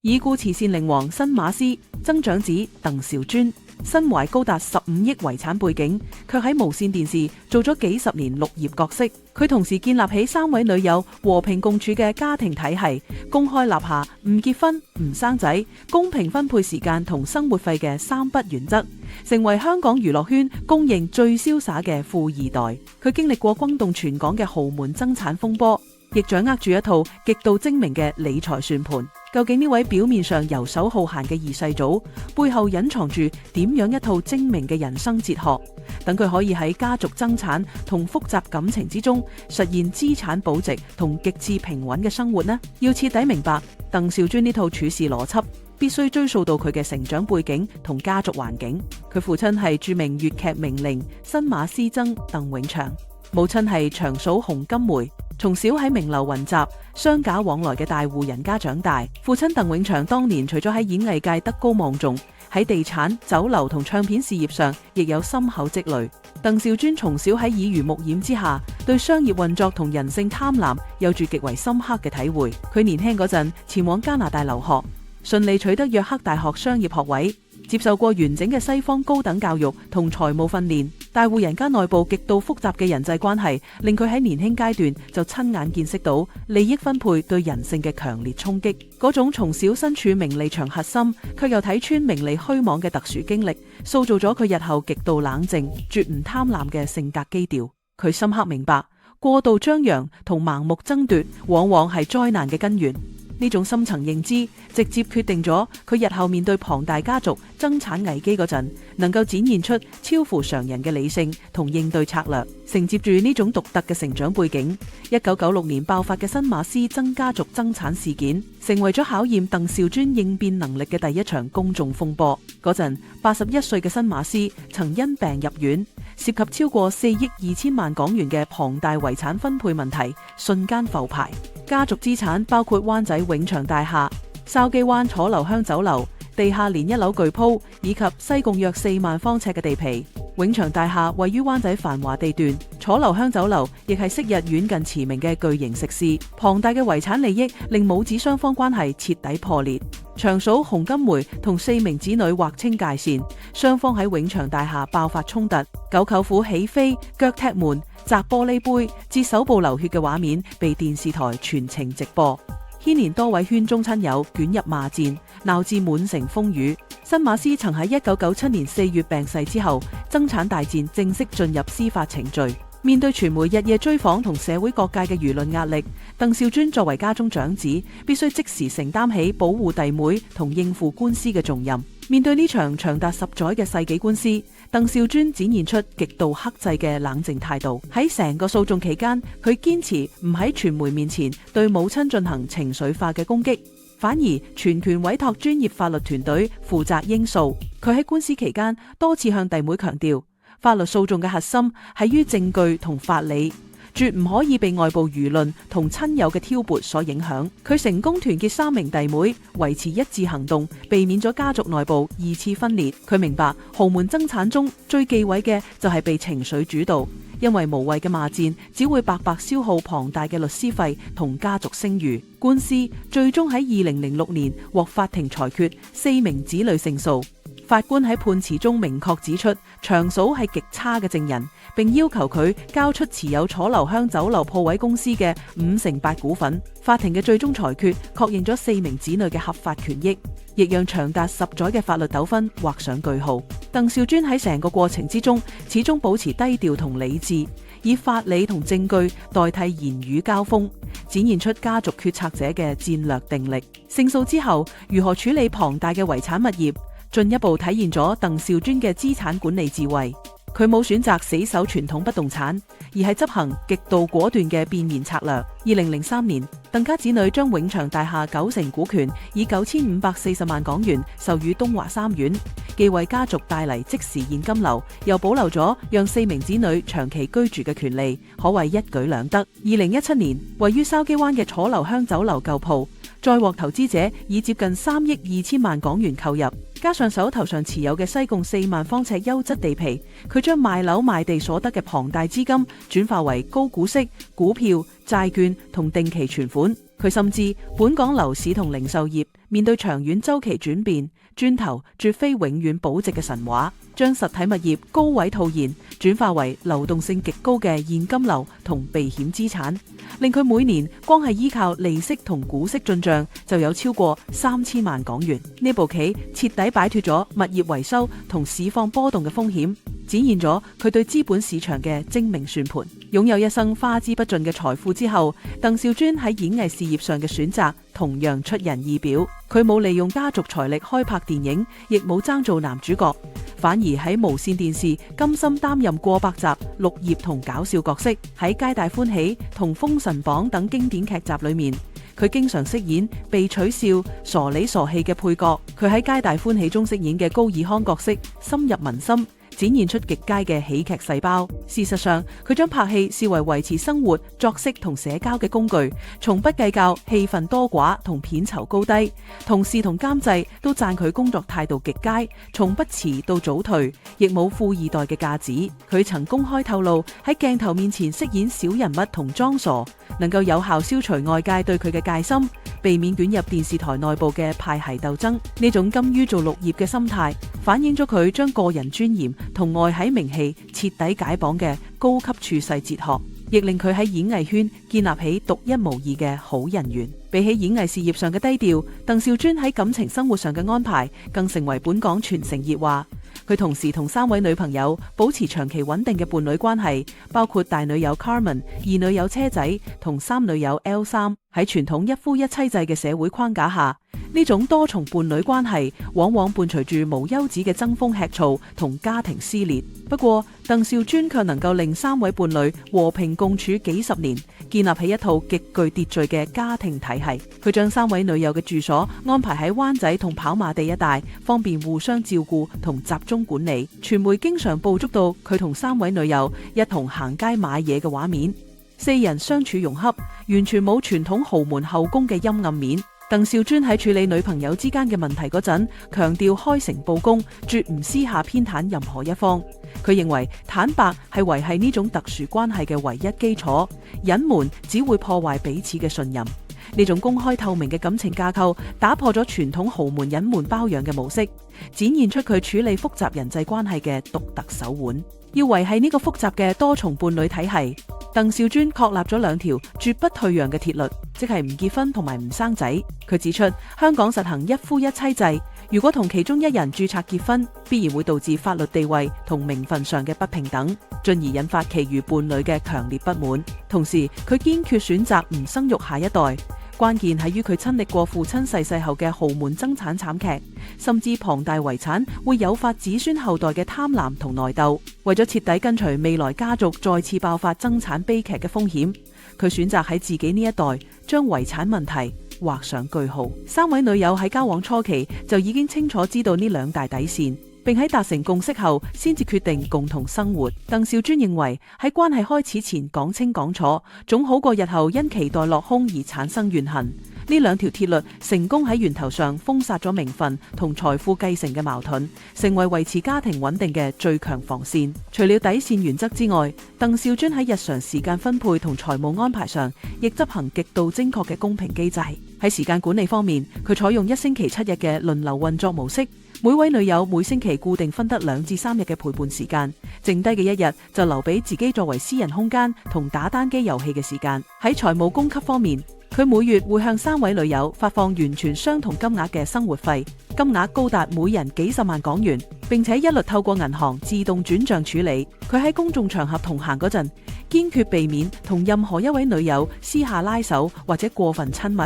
已故慈善靈王新馬師曾長子鄧兆尊，身懷高達15億遺產背景，卻喺無綫電視做咗幾十年綠葉角色。佢同時建立起3位女友和平共處嘅家庭體系，公開立下唔結婚、唔生仔、公平分配時間同生活費嘅3不原則，成為香港娛樂圈公認最瀟灑嘅富二代。佢經歷過轟動全港嘅豪門爭產風波，亦掌握住一套極度精明嘅理財算盤。究竟呢位表面上游手好閒嘅二世祖，背後隱藏住點樣一套精明嘅人生哲學？等佢可以喺家族爭產同複雜感情之中，實現資產保值同極致平穩嘅生活呢？要徹底明白鄧兆尊呢套處事邏輯，必須追溯到佢嘅成長背景同家族環境。佢父親係著名粵劇名伶新馬師曾鄧永祥，母親係長嫂洪金梅。從小喺名流雲集、商賈往來嘅大戶人家長大，父親鄧永祥當年除咗喺演藝界德高望重，喺地產、酒樓同唱片事業上亦有深厚積累。鄧兆尊從小喺耳濡目染之下，對商業運作同人性貪婪有住極為深刻嘅體會。佢年輕嗰陣前往加拿大留學，順利取得約克大學商業學位，接受過完整嘅西方高等教育同財務訓練。大戶人家內部極度複雜嘅人際關係，令佢喺年輕階段就親眼見識到利益分配對人性嘅強烈衝擊。嗰種從小身處名利場核心，卻又睇穿名利虛妄嘅特殊經歷，塑造咗佢日後極度冷靜、絕唔貪婪嘅性格基調。佢深刻明白，過度張揚同盲目爭奪，往往係災難嘅根源。呢種深層認知，直接決定咗佢日後面對龐大家族爭產危機嗰陣，能夠展現出超乎常人嘅理性同應對策略。承接住呢種獨特嘅成長背景，1996年爆發嘅新馬師曾家族爭產事件，成為咗考驗鄧兆尊應變能力嘅第一場公眾風波。嗰陣81歲嘅新馬師曾因病入院，涉及超過4億2千萬港元嘅龐大遺產分配問題，瞬間浮牌。家族資產包括灣仔永祥大廈、筲箕灣楚留香酒樓、地下連1樓巨鋪，以及西貢約4萬方尺嘅地皮。永祥大廈位於灣仔繁華地段，楚留香酒樓亦係昔日遠近馳名嘅巨型食肆。龐大嘅遺產利益令母子雙方關係徹底破裂。長嫂洪金梅同4名子女劃清界線，雙方喺永祥大廈爆發衝突，九舅父起飛、腳踢門、砸玻璃杯、至手部流血嘅畫面被電視台全程直播，牽連多位圈中親友捲入罵戰，鬧至滿城風雨。新馬師曾喺1997年4月病逝之後，爭產大戰正式進入司法程序。面對傳媒日夜追訪同社會各界嘅輿論壓力，鄧兆尊作為家中長子，必須即時承擔起保護弟妹同應付官司嘅重任。面對呢場長達10載嘅世紀官司，鄧兆尊展現出極度克制嘅冷靜態度。喺成個訴訟期間，佢堅持唔喺傳媒面前對母親進行情緒化嘅攻擊，反而全權委託專業法律團隊負責應訴。佢喺官司期間多次向弟妹強調，法律訴訟嘅核心係於證據同法理，絕唔可以被外部輿論同親友嘅挑撥所影響。佢成功團結3名弟妹，維持一致行動，避免咗家族內部2次分裂。佢明白豪門爭產中最忌諱嘅就係被情緒主導，因為無謂嘅罵戰只會白白消耗龐大嘅律師費同家族聲譽。官司最終喺2006年獲法庭裁決4名子女勝訴。法官喺判詞中明確指出，長嫂係極差嘅證人，並要求佢交出持有楚留香酒樓鋪位公司嘅8%股份。法庭嘅最終裁決確認咗4名子女嘅合法權益，亦讓長達10載嘅法律糾紛畫上句號。鄧兆尊喺成個過程之中，始終保持低調同理智，以法理同證據代替言語交鋒，展現出家族決策者嘅戰略定力。勝訴之後，如何處理龐大嘅遺產物業，進一步體現咗鄧兆尊嘅資產管理智慧。佢冇選擇死守傳統不動產，而係執行極度果斷嘅變現策略。2003年，鄧家子女將永祥大廈90%股權以9540萬港元授予東華三院，既為家族帶嚟即時現金流，又保留咗讓4名子女長期居住嘅權利，可謂一舉兩得。2017年，位於筲箕灣嘅楚留香酒樓舊鋪，再獲投資者以接近3億2千萬港元購入，加上手頭上持有嘅西貢4萬方尺優質地皮，佢將賣樓賣地所得嘅龐大資金轉化為高股息、股票、債券同定期存款。佢深知本港樓市同零售業面對長遠周期轉變，磚頭絕非永遠保值嘅神話，將實體物業高位套現轉化為流動性極高嘅現金流同避險資產，令佢每年光係依靠利息同股息進賬就有超過3000萬港元。呢部棋徹底擺脫咗物業維修同市況波動嘅風險，展現咗佢對資本市場嘅精明算盤。擁有一生花之不盡嘅財富之後，鄧兆尊喺演藝事業上嘅選擇同樣出人意表。佢冇利用家族財力開拍電影，亦冇爭做男主角，反而喺無綫電視甘心擔任過百集綠葉同搞笑角色。喺皆大歡喜同封神榜等經典劇集裏面，佢經常飾演被取笑、傻裏傻氣嘅配角。佢喺皆大歡喜中飾演嘅高爾康角色深入民心，展現出極佳嘅喜劇細胞。事實上，佢將拍戲視為維持生活、作息同社交嘅工具，從不計較戲份多寡同片酬高低。同事同監製都讚佢工作態度極佳，從不遲到早退，亦冇富二代嘅架子。佢曾公開透露，喺鏡頭面前飾演小人物同裝傻，能夠有效消除外界對佢嘅戒心，避免捲入電視台內部嘅派系鬥爭。呢種甘於做綠葉嘅心態，反映咗佢將個人尊嚴同外喺名氣徹底解綁嘅高級處世哲學，亦令佢喺演藝圈建立起獨一無二嘅好人緣。比起演藝事業上嘅低調，鄧兆尊喺感情生活上嘅安排更成為本港全城熱話。佢同時同3位女朋友保持長期穩定嘅伴侶關係，包括大女友 Carmen、二女友車仔同三女友 L3。喺傳統一夫一妻制嘅社會框架下，呢種多重伴侶關係往往伴隨住無休止嘅爭風吃醋同家庭撕裂。不過，鄧兆尊卻能夠令3位伴侶和平共處幾十年，建立起一套極具秩序嘅家庭體系。佢將3位女友嘅住所安排喺灣仔同跑馬地一帶，方便互相照顧同集中管理。傳媒經常捕捉到佢同3位女友一同行街買嘢嘅畫面，4人相處融洽，完全冇傳統豪門後宮嘅陰暗面。鄧兆尊喺處理女朋友之間嘅問題嗰陣，強調開誠佈公，絕唔私下偏袒任何一方。佢認為坦白係維繫呢種特殊關係嘅唯一基礎，隱瞞只會破壞彼此嘅信任。呢種公開透明嘅感情架構打破咗傳統豪門隱瞞包養嘅模式，展現出佢處理複雜人際關係嘅獨特手腕。要維繫呢個複雜嘅多重伴侶體系，鄧兆尊確立咗2條絕不退讓嘅鐵律，即係唔結婚同埋唔生仔。佢指出，香港實行一夫一妻制，如果同其中一人註冊結婚，必然會導致法律地位同名分上嘅不平等，進而引發其餘伴侶嘅強烈不滿。同時，佢堅決選擇唔生育下一代。關鍵係於佢親歷過父親逝世後嘅豪門爭產慘劇，甚至龐大遺產會誘發子孫後代嘅貪婪同內鬥。為咗徹底根除未來家族再次爆發爭產悲劇嘅風險，佢選擇喺自己呢一代將遺產問題畫上句號。3位女友喺交往初期就已經清楚知道呢2大底線，並喺達成共識後先至決定共同生活。鄧兆尊認為喺關係開始前講清講楚，總好過日後因期待落空而產生怨恨。呢2條鐵律成功喺源頭上封殺咗名分同財富繼承嘅矛盾，成為維持家庭穩定嘅最強防線。除了底線原則之外，鄧兆尊喺日常時間分配同財務安排上，亦執行極度精確嘅公平機制。喺時間管理方面，佢採用1星期7日嘅輪流運作模式，每位女友每星期固定分得2至3日嘅陪伴時間，剩低嘅1日就留俾自己作為私人空間同打單機遊戲嘅時間。喺財務供給方面，佢每月會向3位女友發放完全相同金額嘅生活費，金額高達每人幾十萬港元，並且一律透過銀行自動轉賬處理。佢喺公眾場合同行嗰陣，堅決避免同任何一位女友私下拉手或者過分親密，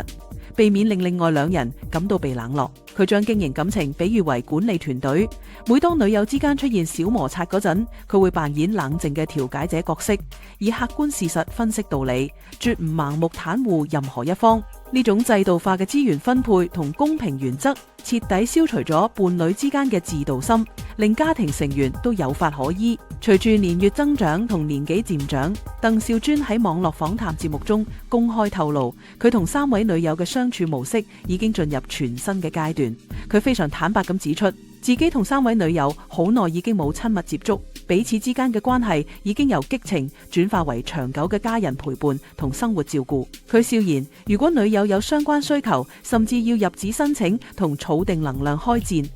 避免令另外2人感到被冷落。佢將經營感情比喻為管理團隊，每當女友之間出現小摩擦嗰陣，佢會扮演冷靜嘅調解者角色，以客觀事實分析道理，絕唔盲目袒護任何一方。呢種制度化嘅資源分配同公平原則，徹底消除咗伴侶之間嘅自妒心，令家庭成員都有法可依。隨住年月增長同年紀漸長，鄧兆尊喺網絡訪談節目中公開透露，佢同3位女友嘅相處模式已經進入全新嘅階段。佢非常坦白咁指出，自己同3位女友好耐已經冇親密接觸，彼此之間嘅關係已經由激情轉化為長久嘅家人陪伴同生活照顧。佢笑言，如果女友有相關需求，甚至要入紙申請同儲定能量開戰。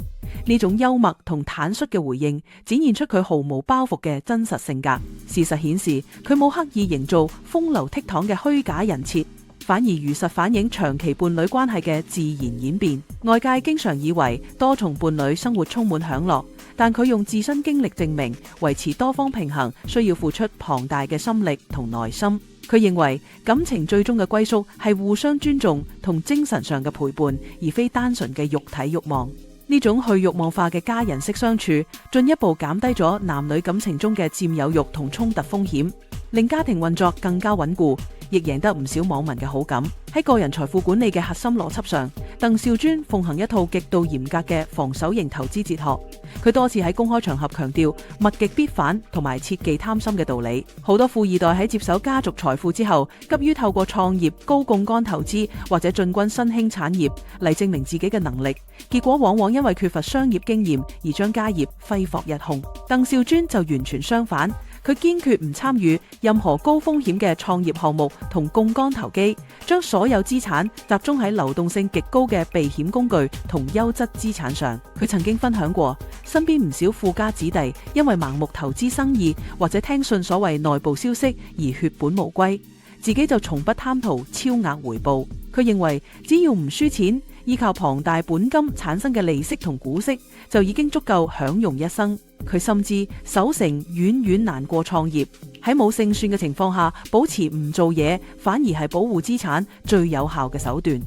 呢種幽默同坦率嘅回應，展現出佢毫無包袱嘅真實性格。事實顯示，佢冇刻意營造風流倜儻嘅虛假人設，反而如實反映長期伴侶關係嘅自然演變。外界經常以為多重伴侶生活充滿享樂，但佢用自身經歷證明，維持多方平衡需要付出龐大嘅心力同耐心。佢認為感情最終嘅歸宿係互相尊重同精神上嘅陪伴，而非單純嘅肉體慾望。呢種去慾望化嘅家人式相處，進一步減低咗男女感情中嘅佔有慾同衝突風險，令家庭運作更加穩固，亦贏得唔少網民嘅好感。喺個人財富管理嘅核心邏輯上，鄧兆尊奉行一套極度嚴格嘅防守型投資哲學。佢多次喺公開場合強調物極必反同埋切忌貪心嘅道理。好多富二代喺接手家族財富之後，急於透過創業、高槓桿投資或者進軍新興產業嚟證明自己嘅能力，結果往往因為缺乏商業經驗而將家業揮霍一空。鄧兆尊就完全相反。佢堅決唔參與任何高風險嘅創業項目同槓桿投機，將所有資產集中喺流動性極高嘅避險工具同優質資產上。佢曾經分享過，身邊唔少富家子弟因為盲目投資生意或者聽信所謂內部消息而血本無歸，自己就從不貪圖超額回報。佢認為只要唔輸錢，依靠龐大本金產生嘅利息同股息就已經足夠享用一生。佢深知守成遠遠難過創業，喺冇勝算嘅情況下保持唔做嘢，反而係保護資產最有效嘅手段。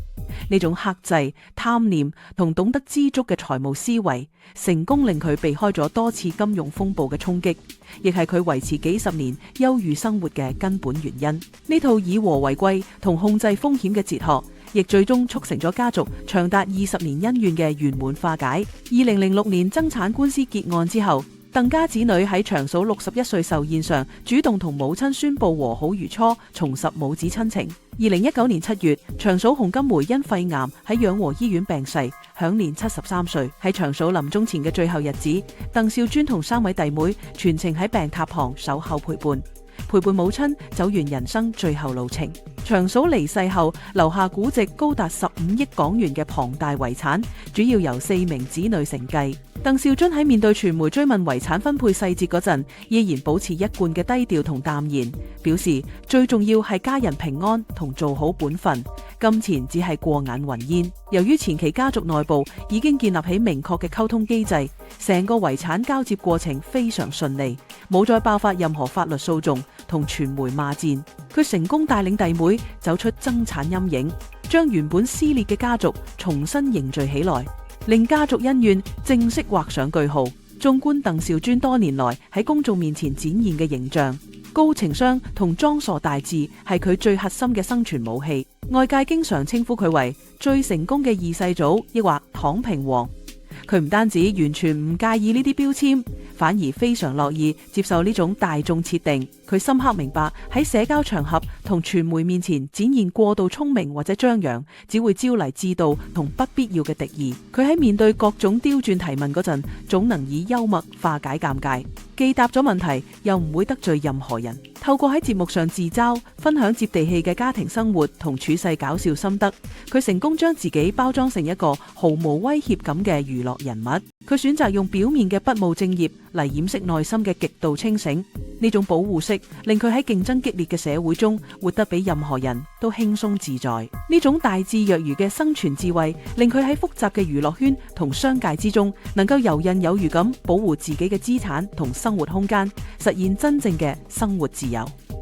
呢種克制、貪念同懂得知足嘅財務思維，成功令佢避開咗多次金融風暴嘅衝擊，亦係佢維持幾十年優裕生活嘅根本原因。呢套以和為貴同控制風險嘅哲學，亦最終促成咗家族長達20年恩怨嘅圓滿化解。2006年爭產官司結案之後，鄧家子女喺長嫂61歲壽宴上主動同母親宣布和好如初，重拾母子親情。2019年7月，長嫂洪金梅因肺癌喺養和醫院病逝，享年73歲。喺長嫂臨終前嘅最後日子，鄧兆尊同3位弟妹全程喺病榻旁守候陪伴母親走完人生最後路程。長嫂離世後留下估值高達15億港元嘅龐大遺產，主要由4名子女承繼。鄧兆尊喺面對傳媒追問遺產分配細節嗰陣，依然保持一貫嘅低調同淡然，表示最重要係家人平安同做好本分，金錢只係過眼雲煙。由於前期家族內部已經建立起明確嘅溝通機制，成個遺產交接過程非常順利，冇再爆發任何法律訴訟同傳媒罵戰。佢成功帶領弟妹走出爭產陰影，將原本撕裂嘅家族重新凝聚起來，令家族恩怨正式畫上句號。縱觀鄧兆尊多年來喺公眾面前展現嘅形象，高情商同裝傻大志係佢最核心嘅生存武器。外界經常稱呼佢為最成功嘅二世祖，抑或躺平王。佢唔單止完全唔介意呢啲標籤，反而非常樂意接受呢種大眾設定。佢深刻明白喺社交場合同傳媒面前展現過度聰明或者張揚，只會招嚟嫉妒同不必要嘅敵意。佢喺面對各種刁鑽提問嗰陣，總能以幽默化解尷尬，既答咗問題，又唔會得罪任何人。透過喺節目上自嘲，分享接地氣嘅家庭生活同處世搞笑心得，佢成功將自己包裝成一個毫無威脅感嘅娛樂人物。佢選擇用表面嘅不務正業嚟掩飾內心嘅極度清醒，呢種保護色令佢喺競爭激烈嘅社會中活得比任何人都輕鬆自在。呢種大智若愚嘅生存智慧，令佢喺複雜嘅娛樂圈同商界之中，能夠游刃有餘咁保護自己嘅資產同生活空間，實現真正嘅生活自由。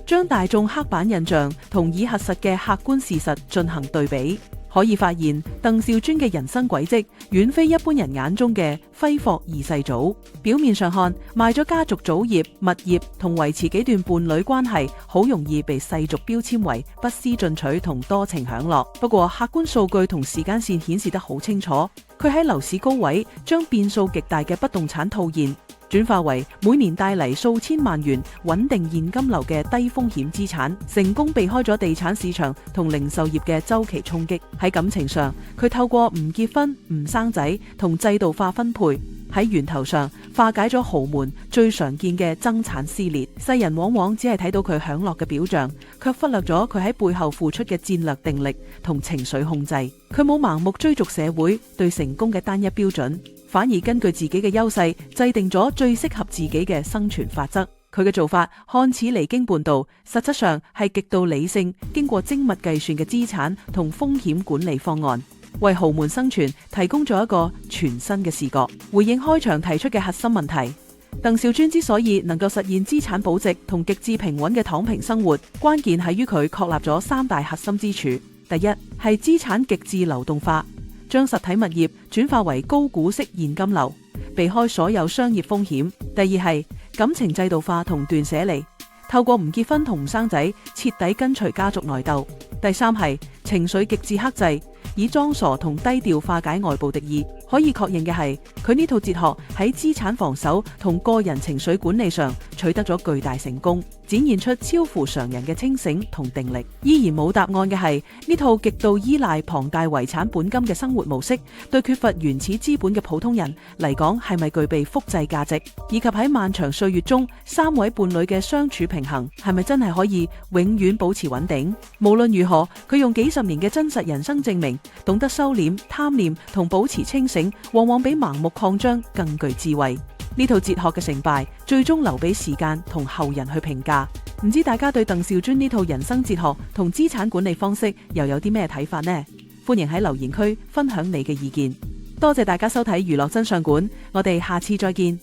將大眾刻板印象同已核實嘅客觀事實進行對比，可以發現鄧兆尊嘅人生軌跡遠非一般人眼中嘅揮霍二世祖。表面上看，賣咗家族祖業、物業同維持幾段伴侶關係，好容易被世俗標籤為不思進取同多情享樂。不過客觀數據同時間線顯示得好清楚，佢喺樓市高位將變數極大嘅不動產套現轉化為每年帶嚟數千萬元穩定現金流嘅低風險資產，成功避開咗地產市場同零售業嘅周期衝擊。喺感情上，佢透過唔結婚、唔生仔同制度化分配，喺源頭上化解咗豪門最常見嘅爭產撕裂。世人往往只係睇到佢享樂嘅表象，卻忽略咗佢喺背後付出嘅戰略定力同情緒控制。佢冇盲目追逐社會對成功嘅單一標準，反而根據自己嘅優勢制定咗最適合自己嘅生存法則。佢嘅做法看似離經叛道，實質上係極度理性、經過精密計算嘅資產同風險管理方案，為豪門生存提供咗一個全新嘅視角。回應開場提出嘅核心問題，鄧兆尊之所以能夠實現資產保值同極致平穩嘅躺平生活，關鍵係於佢確立咗三大核心支柱。第一，係資產極致流動化，將實體物業轉化為高股息現金流，避開所有商業風險。第二，係感情制度化同斷捨離，透過唔結婚同唔生仔，徹底根除家族內鬥。第三，係情緒極致克制，以裝傻同低調化解外部敵意。可以確認嘅係，佢呢套哲學喺資產防守同個人情緒管理上取得咗巨大成功，展現出超乎常人嘅清醒同定力。依然冇答案嘅係，呢套極度依賴龐大遺產本金嘅生活模式，對缺乏原始資本嘅普通人嚟講係咪具備複製價值？以及喺漫長歲月中，三位伴侶嘅相處平衡係咪真係可以永遠保持穩定？無論如何，佢用幾十年嘅真實人生證明，懂得收斂貪念同保持清醒，往往比盲目擴張更具智慧。呢套哲學嘅成敗，最終留俾時間同後人去評價。唔知大家對鄧兆尊呢套人生哲學同資產管理方式又有啲咩睇法呢？歡迎喺留言區分享你嘅意見。多謝大家收睇娛樂真相館，我哋下次再見。